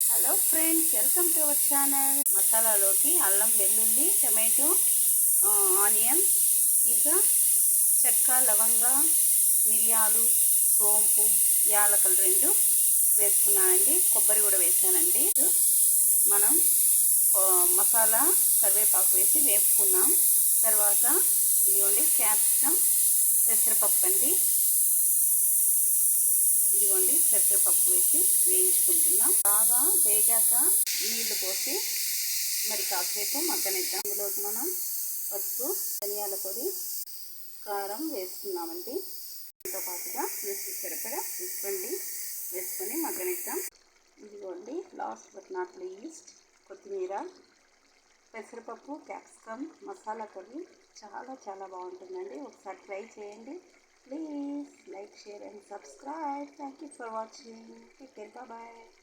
Hello friends, welcome to our channel. మసాలాలోకి అల్లం, వెల్లుల్లి, టమాటో, ఆనియన్, ఇంకా చెక్క, లవంగ, మిరియాలు, సోంపు, యాలకలు 2 వేసుకున్నానండి. కొబ్బరి కూడా వేసానండి. మనం మసాలా కరివేపాకు వేసి వేపుకున్నాం. తర్వాత ఇదిగోండి క్యాప్సికమ్, పెసరపప్పు అండి. ఇదిగోండి పెసరపప్పు వేసి వేయించుకుంటున్నాం. బాగా వేగాక నీళ్లు పోసి మరి కాసేపు మగ్గనిద్దాం. ఇందులోకి మనం పసుపు, ధనియాల పొడి, కారం వేసుకున్నామండి. దీంతో పాటుగా రుచికి సరిపడా ఉప్పండి వేసుకొని మగ్గనిద్దాం. ఇదిగోండి లాస్ట్ బట్ నాట్ లీస్ట్ కొత్తిమీర. పెసరపప్పు, క్యాప్సికమ్ మసాలా కర్రీ చాలా బాగుంటుందండి. ఒకసారి ట్రై చేయండి. Please like, share and subscribe. Thank you for watching. Take care. Bye bye.